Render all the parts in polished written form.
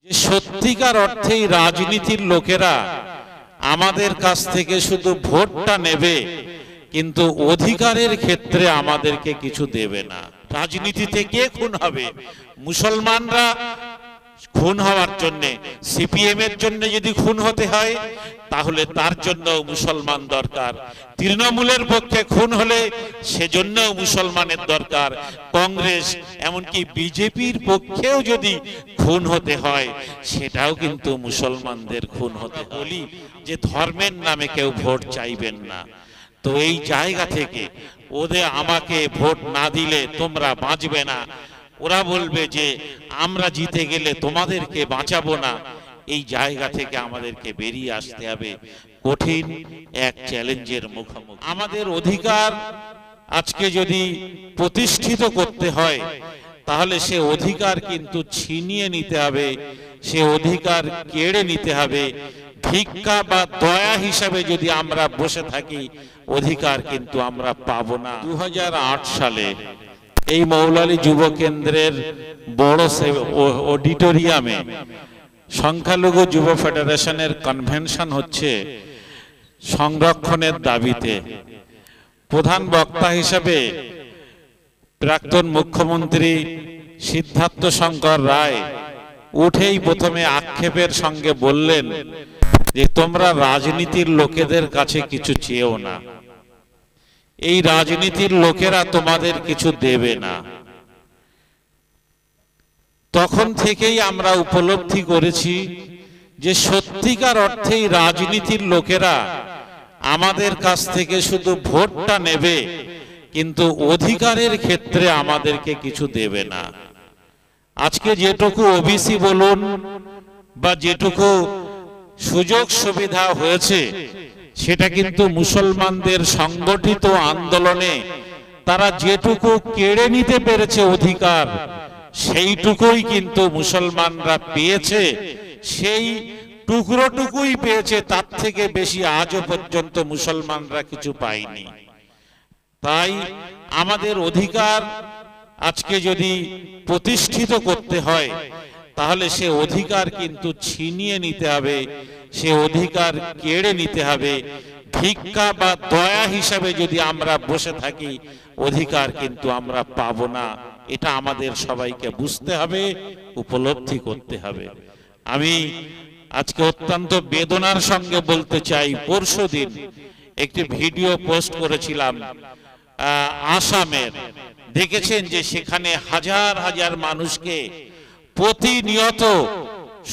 যে সত্যিকার অর্থেই রাজনীতির লোকেরা আমাদের কাছ থেকে শুধু ভোটটা নেবে, কিন্তু অধিকারের ক্ষেত্রে আমাদেরকে কিছু দেবে না। রাজনীতিতে কে খুন হবে? মুসলমানরা খুন হওয়ার জন্য, সিপিএম এর জন্য যদি খুন হতে হয় তাহলে তার জন্য মুসলমান দরকার। তৃণমূলের পক্ষে খুন হলে সেজন্য মুসলমানের দরকার। কংগ্রেস এমনকি বিজেপির পক্ষেও যদি খুন হতে হয় সেটাও কিন্তু মুসলমানদের খুন হতে। বলি যে ধর্মের নামে কেউ ভোট চাইবেন না। তো এই জায়গা থেকে ওদের আমাকে ভোট না দিলে তোমরা বাঁচবে না, ওরা বলবে যে আমরা জিতে গেলে তোমাদেরকে বাঁচাবো না, এই জায়গা থেকে আমাদেরকে বেরিয়ে আসতে হবে। কঠিন এক চ্যালেঞ্জের মুখোমুখি। আমাদের অধিকার আজকে যদি প্রতিষ্ঠিত করতে হয় তাহলে সে অধিকার কিন্তু ছিনিয়ে নিতে হবে, সে অধিকার কেড়ে নিতে হবে। ভিক্ষা বা দয়া হিসাবে যদি আমরা বসে থাকি অধিকার কিন্তু আমরা পাবো না। 2008 সালে এই মৌলালী যুব কেন্দ্রের বড় অডিটোরিয়ামে সংখ্যালঘু যুব ফেডারেশনের কনভেনশন হচ্ছে সংরক্ষণের দাবিতে। প্রধান বক্তা হিসেবে প্রাক্তন মুখ্যমন্ত্রী সিদ্ধার্থ শঙ্কর রায় উঠেই প্রথমে আক্ষেপের সঙ্গে বললেন যে তোমরা রাজনীতির লোকেদের কাছে কিছু চেয়েও না, এই রাজনীতির লোকেরা তোমাদের কিছু দেবে না। তখন থেকেই আমরা উপলব্ধি করেছি যে সত্যিকার অর্থেই রাজনীতির লোকেরা আমাদের কাছ থেকে শুধু ভোটটা নেবে, কিন্তু অধিকারের ক্ষেত্রে আমাদেরকে কিছু দেবে না। আজকে যেটুকু ওবিসি বলুন বা যেটুকু সুযোগ সুবিধা হয়েছে সেটা কিন্তু মুসলমানদের সংগঠিত আন্দোলনে তারা যেটুকু কেড়ে নিতে পেরেছে অধিকার, সেইটুকুই কিন্তু মুসলমানরা পেয়েছে। সেই টুকরোটুকুই পেয়েছে, তার থেকে বেশি আজও পর্যন্ত মুসলমানরা কিছু পায়নি। তাই আমাদের অধিকার আজকে যদি প্রতিষ্ঠিত করতে হয় তাহলে সে অধিকার কিন্তু ছিনিয়ে নিতে হবে, সে অধিকার কেড়ে নিতে হবে। ভিক্ষা বা দয়া হিসাবে যদি আমরা বসে থাকি অধিকার কিন্তু আমরা পাবো না। এটা আমাদের সবাইকে বুঝতে হবে, উপলব্ধি করতে হবে। আমি আজকে অত্যন্ত বেদনার সঙ্গে বলতে চাই, পরশুদিন একটি ভিডিও পোস্ট করেছিলাম আসামের। দেখেছেন যে সেখানে হাজার হাজার মানুষকে প্রতিনিয়ত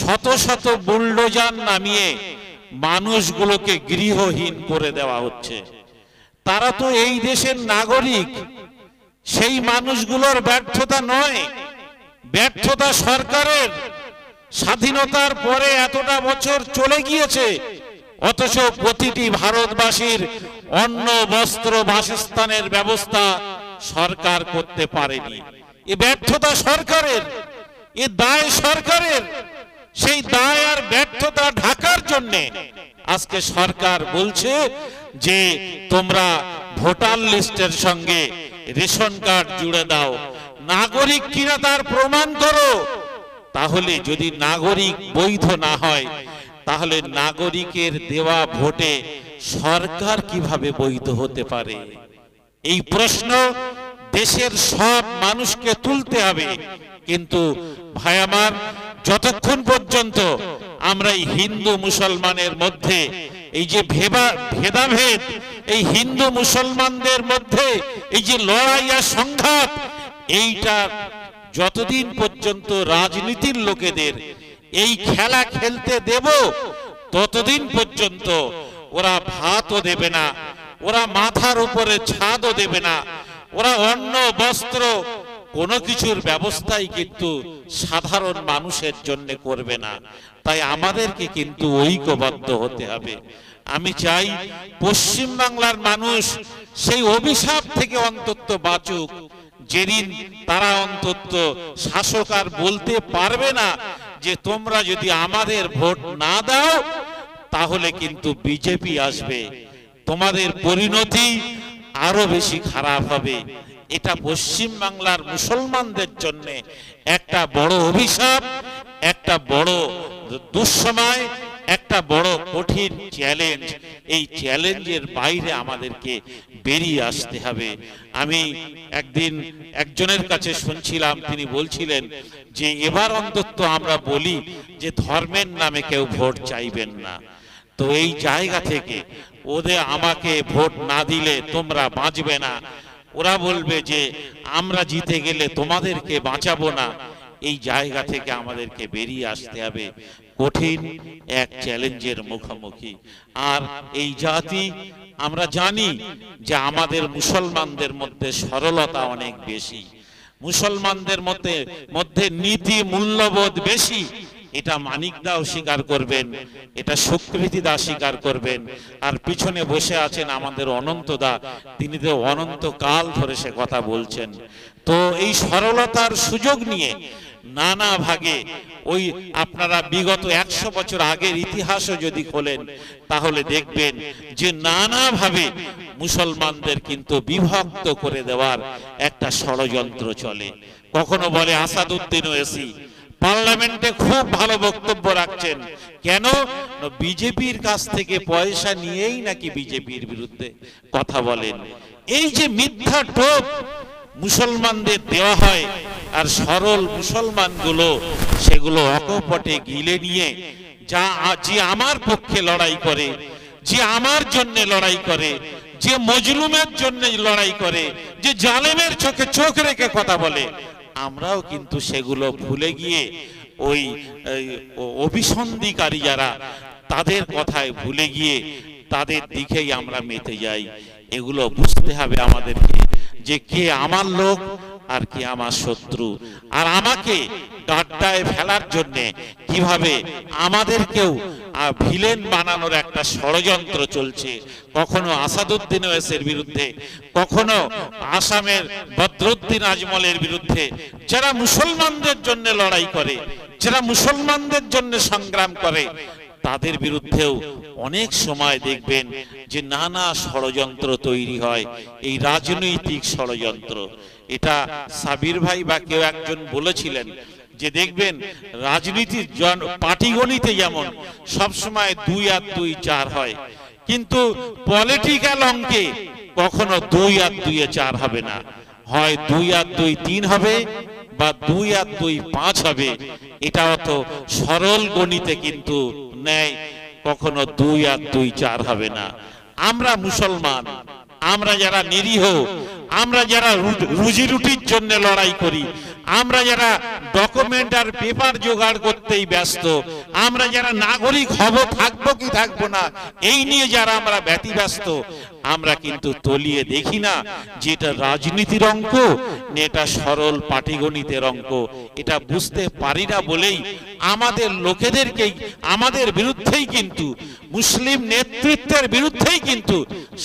শত শত বুলডোজার নামিয়ে মানুষগুলোকে গৃহহীন করে দেওয়া হচ্ছে। তারা তো এই দেশের নাগরিক, সেই মানুষগুলোর ব্যর্থতা নয়, ব্যর্থতা সরকারের। স্বাধীনতার পরে এতটা বছর চলে গিয়েছে, অথচ প্রতিটি ভারতবাসীর অন্ন বস্ত্র বাসস্থানের ব্যবস্থা সরকার করতে পারেনি। এ ব্যর্থতা সরকারের, এ দায় সরকারের। সেই দায় আর ব্যর্থতা ঢাকার জন্য আজকে সরকার বলছে যে তোমরা ভোটার লিস্টের সঙ্গে রেশন কার্ড জুড়ে দাও, নাগরিক কিনা তার প্রমাণ করো। তাহলে যদি নাগরিক বৈধ না হয় তাহলে নাগরিকের দেওয়া ভোটে সরকার কিভাবে বৈধ হতে পারে? এই প্রশ্ন দেশের সব মানুষকে তুলতে হবে। কিন্তু ভাই আমার, যতক্ষণ পর্যন্ত আমরা এই হিন্দু মুসলমানের মধ্যে এই যে ভেদাভেদ, এই হিন্দু মুসলমানদের মধ্যে এই যে লড়াই আর সংঘাত, এইটা যতদিন পর্যন্ত রাজনীতির লোকেদের এই খেলা খেলতে দেব ততদিন পর্যন্ত ওরা ভাতও দেবে না, ওরা মাথার উপরে ছাদও দেবে না, ওরা অন্ন বস্ত্র কোনো কিছুর ব্যবস্থাই কিন্তু সাধারণ মানুষের জন্য করবে না। তাই আমাদেরকে কিন্তু ঐক্যবদ্ধ হতে হবে। আমি চাই পশ্চিম বাংলার মানুষ সেই অভিশাপ থেকে অন্তত বাঁচুক, যেদিন তারা অন্তত শাসক আর বলতে পারবে না যে তোমরা যদি আমাদের ভোট না দাও তাহলে কিন্তু বিজেপি আসবে, তোমাদের পরিণতি আরো বেশি খারাপ হবে। এটা পশ্চিম বাংলার মুসলমানদের জন্য একটা বড় অভিশাপ, একটা বড় দুঃসময়, একটা বড় কঠিন চ্যালেঞ্জ। এই চ্যালেঞ্জের বাইরে আমাদেরকে বেরিয়ে আসতে হবে। আমি একদিন একজনের কাছে শুনছিলাম, তিনি বলছিলেন যে এবার অন্তত আমরা বলি যে ধর্মের নামে কেউ ভোট চাইবেন না। তো এই জায়গা থেকে ওদের আমাকে ভোট না দিলে তোমরা বাঁচবে না, ওরা বলবে যে আমরা জিতে গেলে তোমাদেরকে বাঁচাবো না, এই জায়গা থেকে আমাদেরকে বেরিয়ে আসতে হবে। কঠিন এক চ্যালেঞ্জের মুখোমুখি। আর এই জাতি, আমরা জানি যে আমাদের মুসলমানদের মধ্যে সরলতা অনেক বেশি, মুসলমানদের মধ্যে নীতি মূল্যবোধ বেশি। এটা মানিকদাও স্বীকার করবেন, এটা সুকৃতিদা স্বীকার করবেন। আর পিছনে বসে আছেন আমাদের অনন্তদা, তিনি তো অনন্তকাল ধরে সে কথা বলছেন। তো এই সরলতার সুযোগ নিয়ে নানা ভাগে, ওই আপনারা বিগত 100 বছর আগের ইতিহাসও যদি খোলেন তাহলে দেখবেন যে নানাভাবে মুসলমানদের কিন্তু বিভক্ত করে দেওয়ার একটা ষড়যন্ত্র চলে। কখনো বলে আসাদুদ্দিন ওয়েসি পার্লামেন্টে খুব ভালো বক্তব্য রাখছেন, কেন? বিজেপির কাছ থেকে পয়সা নিয়েই নাকি বিজেপির বিরুদ্ধে কথা বলেন। এই যে মিথ্যা টোপ মুসলমানদের দেওয়া হয়, আর সরল মুসলমানগুলো সেগুলো অকপটে গিলে নিয়ে যে আমার পক্ষে লড়াই করে, যে আমার জন্য লড়াই করে, যে মজলুমের জন্য লড়াই করে, যে জালেমের চোখে চোখ রেখে কথা বলে, আমরাও কিন্তু সেগুলো ভুলে গিয়ে ওই অভিসন্ধিকারী যারা, তাদের কথায় ভুলে গিয়ে তাদের দিকেই আমরা মেতে যাই। এগুলো বুঝতে হবে আমাদেরকে যে কে আমার লোক আর কে আমার শত্রু। আর আমাকে গাড্ডায় ফেলার জন্য কিভাবে আমাদেরকেও ভিলেন বানানোর একটা ষড়যন্ত্র চলছে। কখনো আসাদুদ্দিন ওয়েসের বিরুদ্ধে, কখনো আসামের বদরুদ্দিন আজমলের বিরুদ্ধে, যারা মুসলমানদের জন্য লড়াই করে, যারা মুসলমানদের জন্য সংগ্রাম করে, তাদের বিরুদ্ধেও অনেক সময় দেখবেন যে নানা ষড়যন্ত্র তৈরি হয়। এই রাজনৈতিক ষড়যন্ত্র, এটা সাবির ভাই বা কেউ একজন বলেছিলেন যে দেখবেন রাজনীতির পাটিগণিতে যেমন সবসময় 2 আর 2 4 হয়, কিন্তু পলিটিক্যাল অঙ্কে কখনো 2 আর 2 4 হবে না। হয় 2 আর 2 3 হবে বা 2 আর 2 5 হবে। এটা অত সরল গণিতে কিন্তু নেই, কখনো 2 আর 2 4 হবে না। আমরা মুসলমান, আমরা যারা নিরীহ, আমরা যারা রুজি রুটির জন্য লড়াই করি, আমরা যারা ডকুমেন্ট আর পেপার জোগাড় করতেই ব্যস্ত, আমরা যারা নাগরিক হব, থাকবো কি থাকবো না এই নিয়ে যারা আমরা ব্যতিব্যস্ত, আমরা কিন্তু তলিয়ে দেখি না যে এটা রাজনীতির অঙ্ক না এটা সরল পাটিগণিতের অঙ্ক। এটা বুঝতে পারি না বলেই আমাদের লোকেদেরকেই, আমাদের বিরুদ্ধেই কিন্তু, মুসলিম নেতৃত্বের বিরুদ্ধেই কিন্তু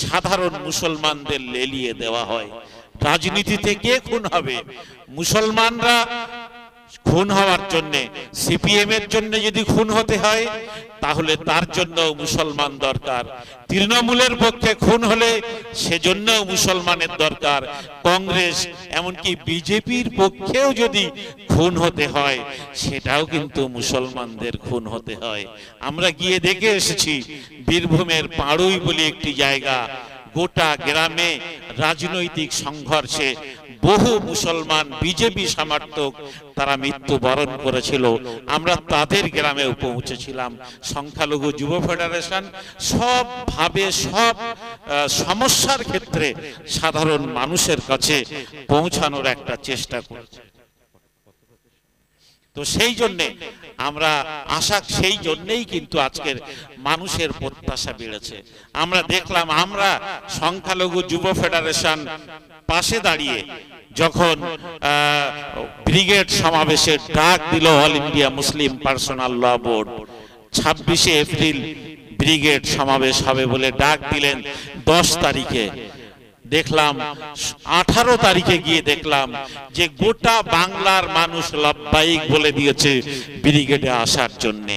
সাধারণ মুসলমানদের লেলিয়ে দেওয়া হয়। রাজনীতিতে কে খুন হবে? মুসলমানরা খুন হওয়ার জন্য, সিপিএম এর জন্য যদি খুন হতে হয় তাহলে তার জন্য মুসলমান দরকার। তৃণমূলের পক্ষে খুন হলে সেজন্য মুসলমানের দরকার। কংগ্রেস এমনকি বিজেপির পক্ষেও যদি খুন হতে হয় সেটাও কিন্তু মুসলমানদের খুন হতে হয়। আমরা গিয়ে দেখে এসেছি বীরভূমের পাড়ুই বলে একটি জায়গা, গোটা গ্রামে রাজনৈতিক সংঘর্ষে বহু মুসলমান বিজেপি সমর্থক তারা মৃত্যুবরণ করেছিল। আমরা তাদের গ্রামেও পৌঁছেছিলাম। সংখ্যালঘু যুব ফেডারেশন সবভাবে সব সমস্যার ক্ষেত্রে সাধারণ মানুষের কাছে পৌঁছানোর একটা চেষ্টা করছে। তো সেই জন্যে আমরা আশা, সেই জন্যেই কিন্তু আজকের মানুষের প্রত্যাশা বেড়েছে। আমরা দেখলাম, আমরা সংখ্যালঘু যুব ফেডারেশন পাশে দাঁড়িয়ে যখন ব্রিগেড সমাবেশের ডাক দিল অল ইন্ডিয়া মুসলিম পার্সোনাল ল বোর্ড, 26শে এপ্রিল ব্রিগেড সমাবেশ হবে বলে ডাক দিলেন 10 তারিখে, দেখলাম 18 তারিখে গিয়ে দেখলাম যে গোটা বাংলার মানুষ লব্বাইক বলে দিয়েছে ব্রিগেডে আসার জন্য।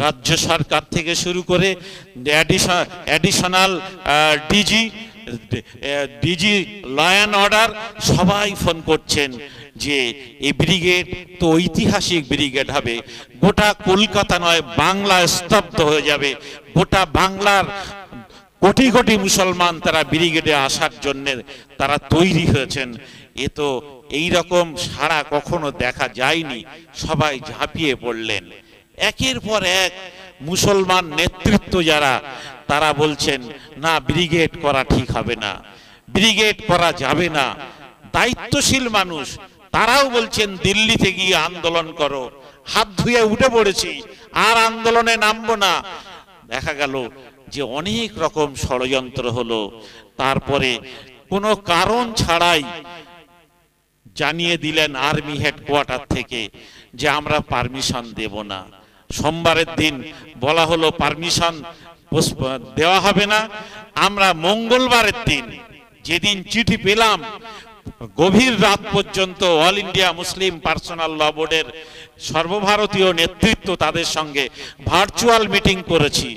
রাজ্য সরকার থেকে শুরু করে additional DG law and order সবাই ফোন করছেন যে এই ব্রিগেড তো ঐতিহাসিক ব্রিগেড হবে, গোটা কলকাতা নয় বাংলা স্তব্ধ হয়ে যাবে, গোটা বাংলার কোটি কোটি মুসলমান তারা ব্রিগেডে আসার জন্য তারা তৈরি হয়েছেন। এ তো এইরকম সারা কখনো দেখা যায়নি। সবাই ঝাঁপিয়ে পড়লেন। একের পর এক মুসলমান নেতৃত্ব যারা, তারা বলছেন না, ব্রিগেড করা ঠিক হবে না, ব্রিগেড করা যাবে না। দায়িত্বশীল মানুষ তারাও বলছেন দিল্লিতে গিয়ে আন্দোলন করো। হাত ধুয়ে উঠে পড়েছি, আর আন্দোলনে নামবো না। দেখা গেল যে অনেক রকম ষড়যন্ত্র হলো। তারপরে কোনো কারণ ছাড়াই জানিয়ে দিলেন আর্মি হেডকোয়ার্টার থেকে যে আমরা পারমিশন দেব না। সোমবারের দিন বলা হলো পারমিশন দেওয়া হবে না। আমরা মঙ্গলবারের দিন যেদিন চিঠি পেলাম, গভীর রাত পর্যন্ত অল ইন্ডিয়া মুসলিম পার্সোনাল ল বোর্ডের সর্বভারতীয় নেতৃত্ব তাদের সঙ্গে ভার্চুয়াল মিটিং করেছি।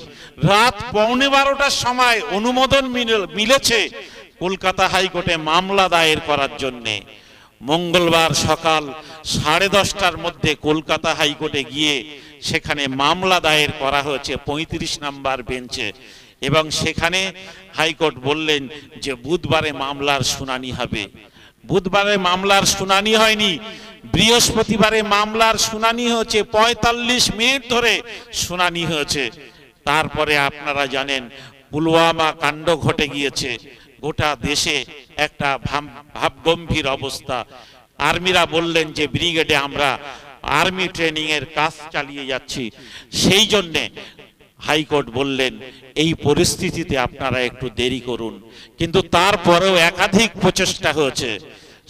রাত 11:15টার সময় অনুমোদন মিলেছে কলকাতা হাইকোর্টে মামলা দায়ের করার জন্যে। মঙ্গলবার সকাল 10:30টার মধ্যে কলকাতা হাইকোর্টে গিয়ে সেখানে মামলা দায়ের করা হয়েছে 35 নম্বর বেঞ্চে, এবং সেখানে হাইকোর্ট বললেন যে বুধবারে মামলার শুনানি হবে। বুধবারে মামলার শুনানি হয়নি, বৃহস্পতিবারে মামলার শুনানি হয়েছে। 45 মিনিট ধরে শুনানি হয়েছে। তারপরে আপনারা জানেন পুলওয়ামা কাণ্ড ঘটে গিয়েছে। গোটা দেশে একটা ভাবগম্ভীর অবস্থা। আর্মিরা বললেন যে ব্রিগেডে আমরা আর্মি ট্রেনিং এর কাজ চালিয়ে যাচ্ছি। সেই জন্যে হাইকোর্ট বললেন এই পরিস্থিতিতে আপনারা একটু দেরি করুন। কিন্তু তারপরেও একাধিক প্রচেষ্টা হয়েছে,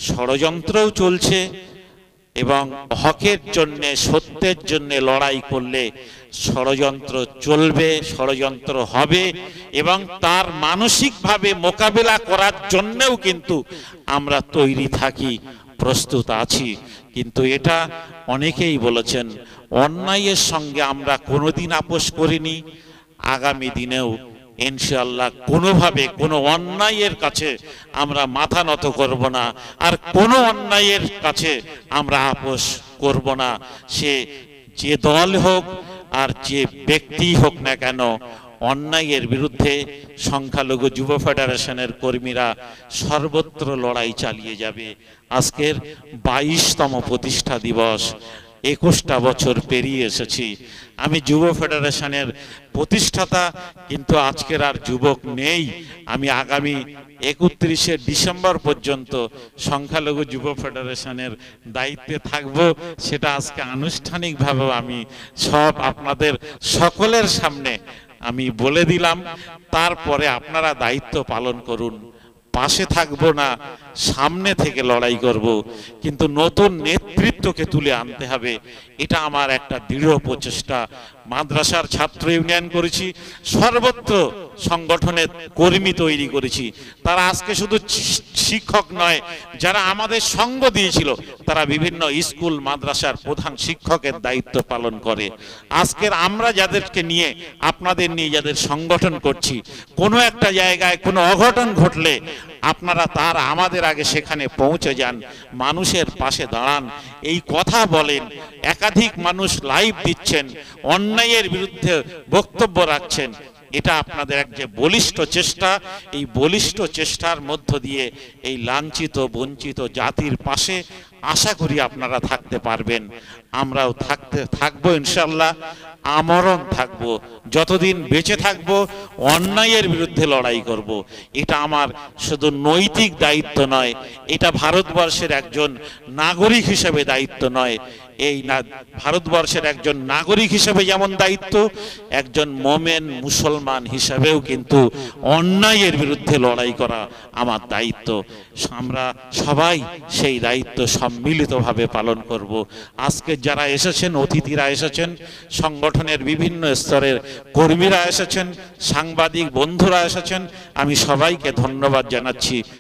ষড়যন্ত্রও চলছে, এবং হকের জন্য সত্যের জন্য লড়াই করলে ষড়যন্ত্র চলবে, ষড়যন্ত্র হবে, এবং তার মানসিকভাবে মোকাবেলা করার জন্যও কিন্তু আমরা তৈরি থাকি, প্রস্তুত আছি। কিন্তু এটা অনেকেই বলেছেন অন্যায়ের সঙ্গে আমরা কোনোদিন আপোষ করিনি, আগামী দিনেও ইনশাআল্লাহ কোনোভাবে কোনো অন্যায়ের কাছে আমরা মাথা নত করব না, আর কোনো অন্যায়ের কাছে আমরা আপোষ করব না। সে যে দল হোক আর যে ব্যক্তি হোক না কেন, অন্যায়ের বিরুদ্ধে সংখ্যালঘু যুব ফেডারেশনের কর্মীরা সর্বত্র লড়াই চালিয়ে যাবে। আজকের 22তম প্রতিষ্ঠা দিবস, 21টা বছর পেরিয়ে এসেছি। আমি যুব ফেডারেশনের প্রতিষ্ঠাতা, কিন্তু আজকের আর যুবক নেই। আমি আগামী 31শে ডিসেম্বর পর্যন্ত সংখ্যালঘু যুব ফেডারেশনের দায়িত্বে থাকব। সেটা আজকে আনুষ্ঠানিকভাবে আমি সব আপনাদের সকলের সামনে আমি বলে দিলাম। তারপরে আপনারা দায়িত্ব পালন করুন। পাশে থাকবো না, সামনে থেকে লড়াই করব, কিন্তু নতুন নেতৃত্বকে তুলে আনতে হবে। এটা আমার একটা দৃঢ় প্রচেষ্টা। মাদ্রাসার ছাত্র ইউনিয়ন করেছি, সর্বত্র সংগঠনের কর্মী তৈরি করেছি। তারা আজকে শুধু শিক্ষক নয়, যারা আমাদের সঙ্গ দিয়েছিল তারা বিভিন্ন স্কুল মাদ্রাসার প্রধান শিক্ষকের দায়িত্ব পালন করে। আজকের আমরা যাদেরকে নিয়ে, আপনাদের নিয়ে যাদের সংগঠন করছি, কোনো একটা জায়গায় কোনো অঘটন ঘটলে আপনারা তার আমাদের আগে সেখানে পৌঁছে যান, মানুষের পাশে দাঁড়ান, এই কথা বলেন। একাধিক মানুষ লাইভ দিচ্ছেন, অন্যায়ের বিরুদ্ধে বক্তব্য রাখছেন। এটা আপনাদের এক যে বলিষ্ঠ চেষ্টা, এই বলিষ্ঠ চেষ্টার মধ্য দিয়ে এই লাঞ্ছিত বঞ্চিত জাতির পাশে আশা করি আপনারা থাকতে পারবেন। আমরাও থাকবো ইনশাআল্লাহ, আমরণ থাকবো। যতদিন বেঁচে থাকবো অন্যায়ের বিরুদ্ধে লড়াই করব। এটা আমার শুধু নৈতিক দায়িত্ব নয়, এটা ভারতবর্ষের একজন নাগরিক হিসেবে দায়িত্ব নয়। এই ভারতবর্ষের একজন নাগরিক হিসেবে যেমন দায়িত্ব, একজন মোমেন মুসলমান হিসেবেও কিন্তু অন্যায়ের বিরুদ্ধে লড়াই করা আমার দায়িত্ব। আমরা সবাই সেই দায়িত্ব সম্মিলিতভাবে পালন করব। আজকে যারা এসেছেন, অতিথিরা এসেছেন, সংগঠনের বিভিন্ন স্তরের কর্মীরা এসেছেন, সাংবাদিক বন্ধুরা এসেছেন, আমি সবাইকে ধন্যবাদ জানাচ্ছি।